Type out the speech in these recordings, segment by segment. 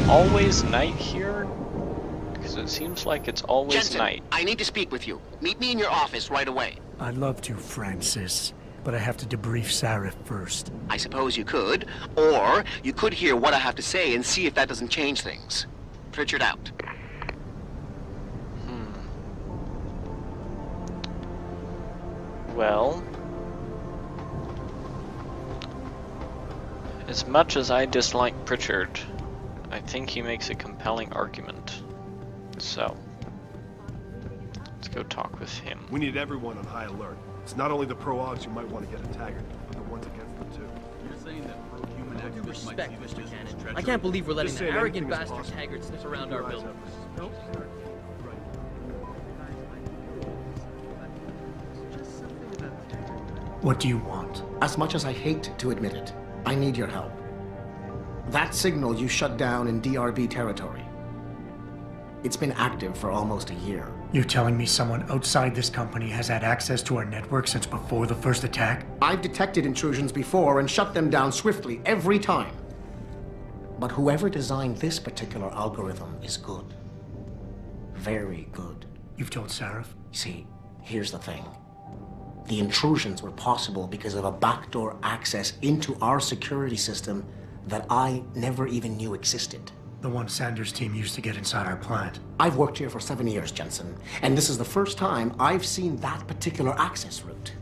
always night here? Because it seems like it's always Jensen, night. I need to speak with you. Meet me in your office right away. I'd love to, Francis, but I have to debrief Sarif first. I suppose you could, or you could hear what I have to say and see if that doesn't change things. Pritchard out. Well, as much as I dislike Pritchard, I think he makes a compelling argument. So, let's go talk with him. We need everyone on high alert. It's not only the pro-Augs who might want to get a taggart, but the ones against them too. You're saying that pro-human activists might see Respect, this Mr. as Cannon. treachery? I can't believe we're letting Just the saying arrogant anything is bastard possible. Taggart sniff around our building. What do you want? As much as I hate to admit it, I need your help. That signal you shut down in DRB territory. It's been active for almost a year. You're telling me someone outside this company has had access to our network since before the first attack? I've detected intrusions before and shut them down swiftly every time. But whoever designed this particular algorithm is good. Very good. You've told Sarif? See, here's the thing. The intrusions were possible because of a backdoor access into our security system that I never even knew existed. The one Sanders' team used to get inside our plant. I've worked here for 7 years, Jensen, and this is the first time I've seen that particular access route.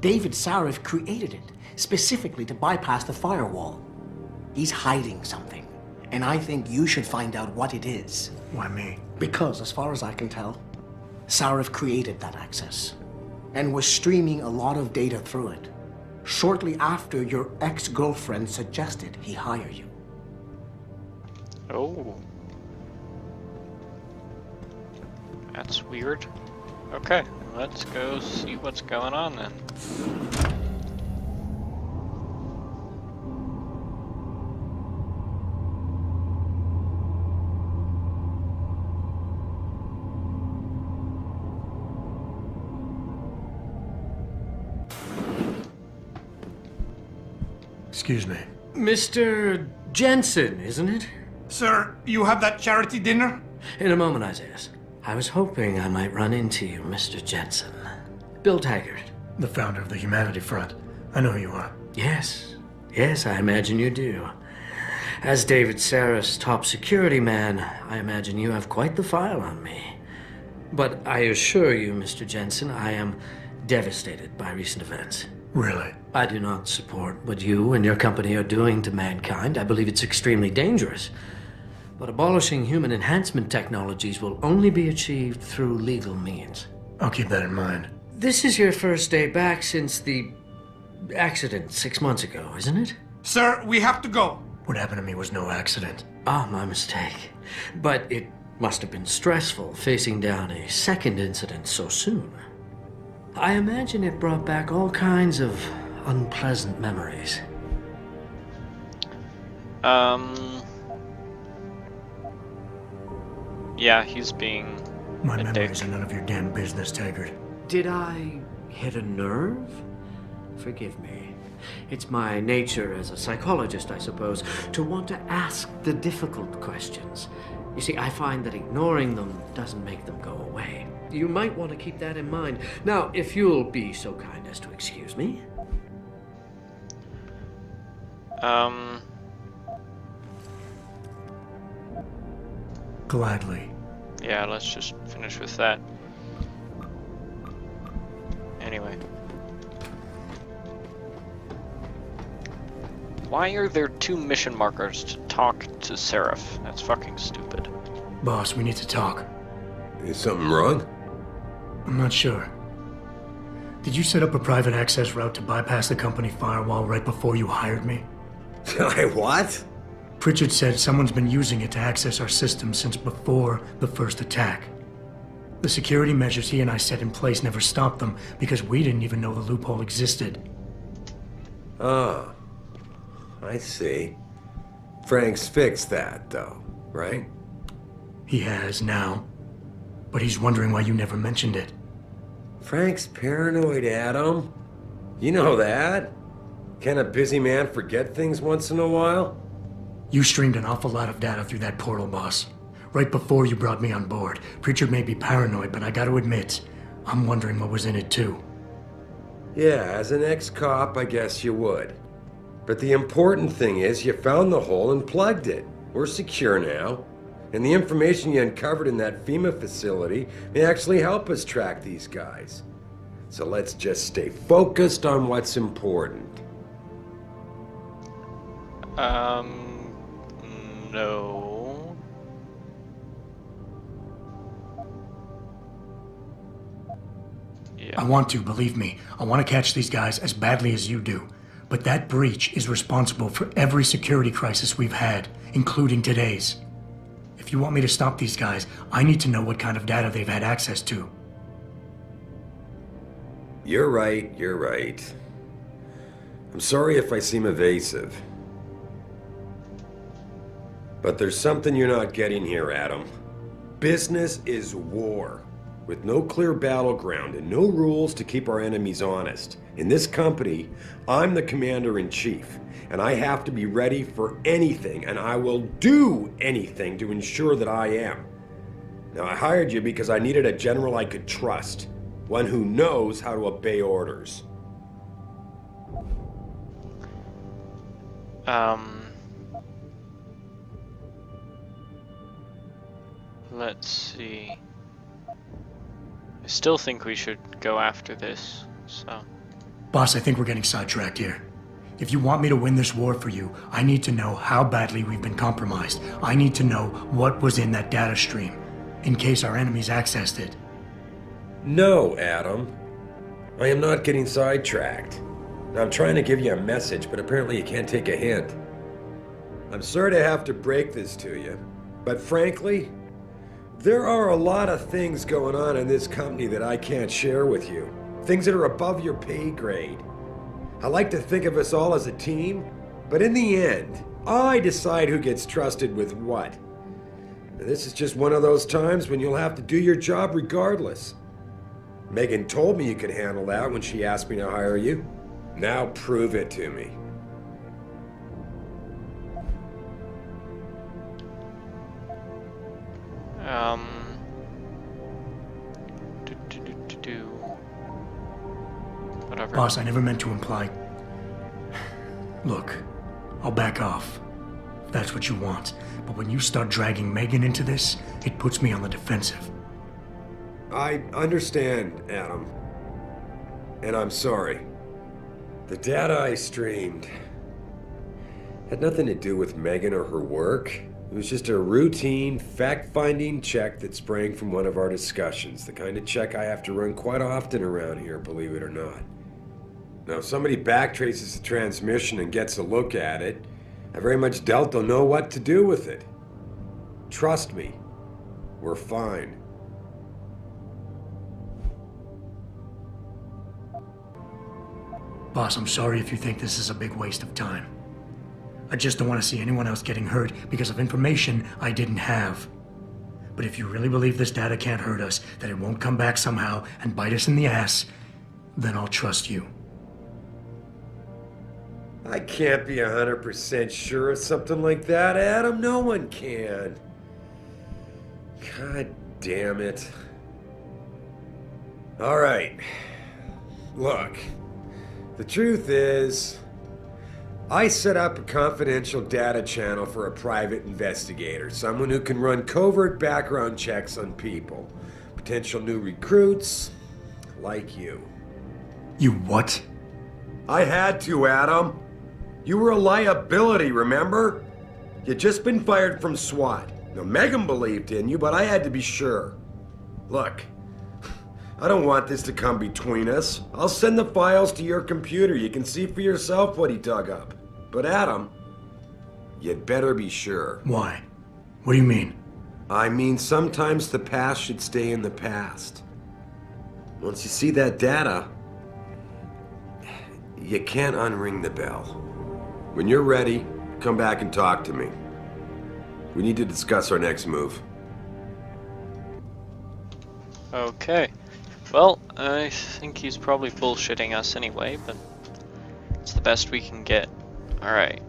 David Sarif created it specifically to bypass the firewall. He's hiding something, and I think you should find out what it is. Why me? Because, as far as I can tell, Sarif created that access and was streaming a lot of data through it shortly after your ex-girlfriend suggested he hire you. Oh. That's weird. Okay, let's go see what's going on then. Excuse me. Mr. Jensen, isn't it? Sir, you have that charity dinner? In a moment, Isaiah. I was hoping I might run into you, Mr. Jensen. Bill Taggart. The founder of the Humanity Front. I know who you are. Yes. Yes, I imagine you do. As David Sarif's top security man, I imagine you have quite the file on me. But I assure you, Mr. Jensen, I am devastated by recent events. Really? I do not support what you and your company are doing to mankind. I believe it's extremely dangerous. But abolishing human enhancement technologies will only be achieved through legal means. I'll keep that in mind. This is your first day back since the accident 6 months ago, isn't it? Sir, we have to go. What happened to me was no accident. Ah, my mistake. But it must have been stressful facing down a second incident so soon. I imagine it brought back all kinds of unpleasant memories. Yeah, he's being My a memories dick. are none of your damn business, Taggart. Did I hit a nerve? Forgive me. It's my nature as a psychologist, I suppose, to want to ask the difficult questions. You see, I find that ignoring them doesn't make them go away. You might want to keep that in mind. Now, if you'll be so kind as to excuse me. Gladly. Yeah, let's just finish with that. Anyway. Why are there 2 mission markers to talk to Sarif? That's fucking stupid. Boss, we need to talk. Is something wrong? I'm not sure. Did you set up a private access route to bypass the company firewall right before you hired me? I what? Pritchard said someone's been using it to access our system since before the first attack. The security measures he and I set in place never stopped them because we didn't even know the loophole existed. Oh, I see. Frank's fixed that, though, right? He has now. But he's wondering why you never mentioned it. Frank's paranoid, Adam. You know that. Can a busy man forget things once in a while? You streamed an awful lot of data through that portal, boss. Right before you brought me on board. Pritchard may be paranoid, but I gotta admit, I'm wondering what was in it too. Yeah, as an ex-cop, I guess you would. But the important thing is you found the hole and plugged it. We're secure now. And the information you uncovered in that FEMA facility may actually help us track these guys. So let's just stay focused on what's important. No. Yeah. I want to, believe me. I want to catch these guys as badly as you do. But that breach is responsible for every security crisis we've had, including today's. If you want me to stop these guys, I need to know what kind of data they've had access to. You're right, you're right. I'm sorry if I seem evasive. But there's something you're not getting here, Adam. Business is war, with no clear battleground and no rules to keep our enemies honest. In this company, I'm the commander-in-chief, and I have to be ready for anything, and I will do anything to ensure that I am. Now, I hired you because I needed a general I could trust, one who knows how to obey orders. Let's see. I still think we should go after this, so... Boss, I think we're getting sidetracked here. If you want me to win this war for you, I need to know how badly we've been compromised. I need to know what was in that data stream, in case our enemies accessed it. No, Adam. I am not getting sidetracked. I'm trying to give you a message, but apparently you can't take a hint. I'm sorry to have to break this to you, but frankly, there are a lot of things going on in this company that I can't share with you. Things that are above your pay grade. I like to think of us all as a team, but in the end, I decide who gets trusted with what. And this is just one of those times when you'll have to do your job regardless. Megan told me you could handle that when she asked me to hire you. Now prove it to me. Whatever. Boss, I never meant to imply... Look, I'll back off, if that's what you want. But when you start dragging Megan into this, it puts me on the defensive. I understand, Adam. And I'm sorry. The data I streamed had nothing to do with Megan or her work. It was just a routine, fact-finding check that sprang from one of our discussions. The kind of check I have to run quite often around here, believe it or not. Now, if somebody backtraces the transmission and gets a look at it, I very much doubt they'll know what to do with it. Trust me, we're fine. Boss, I'm sorry if you think this is a big waste of time. I just don't want to see anyone else getting hurt because of information I didn't have. But if you really believe this data can't hurt us, that it won't come back somehow and bite us in the ass, then I'll trust you. I can't be 100% sure of something like that, Adam. No one can. God damn it. All right. Look, the truth is, I set up a confidential data channel for a private investigator, someone who can run covert background checks on people, potential new recruits, like you. You what? I had to, Adam. You were a liability, remember? You'd just been fired from SWAT. Now, Megan believed in you, but I had to be sure. Look, I don't want this to come between us. I'll send the files to your computer. You can see for yourself what he dug up. But Adam, you'd better be sure. Why? What do you mean? I mean, sometimes the past should stay in the past. Once you see that data, you can't unring the bell. When you're ready, come back and talk to me. We need to discuss our next move. Okay. Well, I think he's probably bullshitting us anyway, but it's the best we can get. Alright,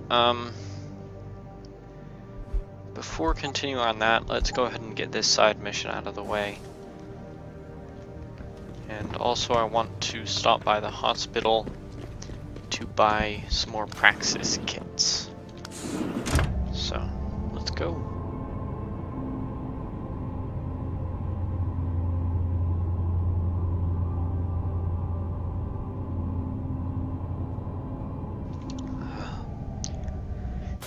before continuing on that, let's go ahead and get this side mission out of the way. And also I want to stop by the hospital to buy some more Praxis kits. So, let's go.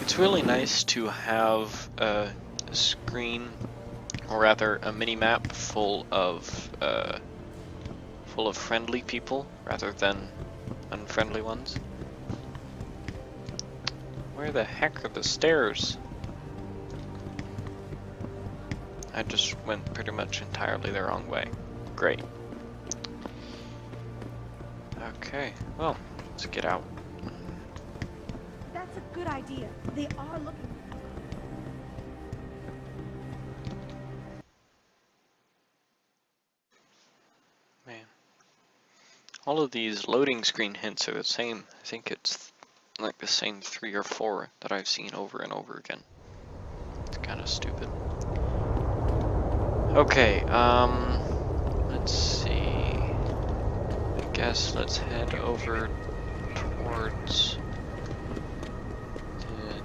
It's really nice to have a screen, or rather a mini-map full of friendly people rather than unfriendly ones. Where the heck are the stairs? I just went pretty much entirely the wrong way. Great. Okay, well, let's get out. That's a good idea. They are looking. Man. All of these loading screen hints are the same. I think it's like the same 3 or 4 that I've seen over and over again. It's kind of stupid. Okay, let's see. I guess let's head over towards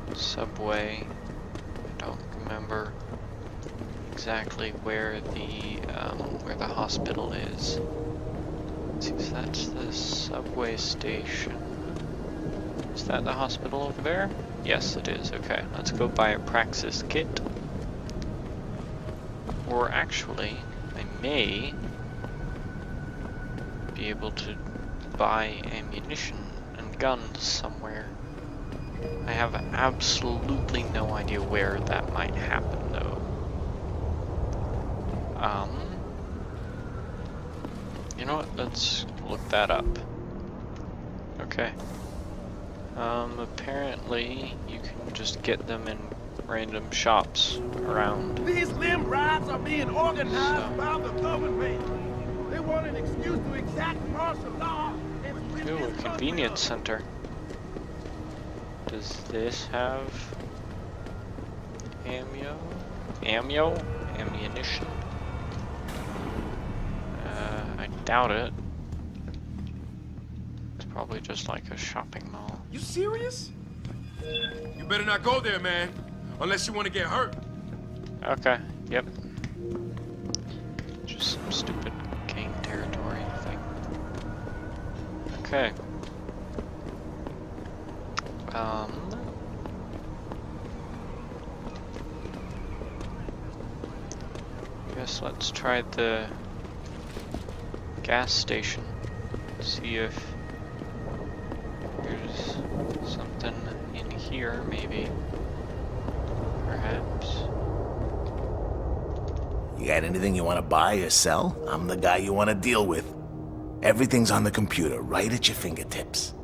the subway. I don't remember exactly where the hospital is. Let's see if that's the subway station. Is that the hospital over there? Yes, it is. Okay, let's go buy a Praxis kit. Or actually, I may be able to buy ammunition and guns somewhere. I have absolutely no idea where that might happen though. You know what, let's look that up. Okay. Apparently you can just get them in random shops around. These limb rides are being organized by the government. They want an excuse to exact martial law. Ooh, a convenience center. Does this have ammunition? I doubt it. It's probably just like a shopping mall. You serious? You better not go there, man. Unless you want to get hurt. Okay, yep. Just some stupid gang territory thing. Okay. Guess let's try the gas station. See if there's something in here, maybe. Perhaps. You got anything you want to buy or sell? I'm the guy you want to deal with. Everything's on the computer, right at your fingertips.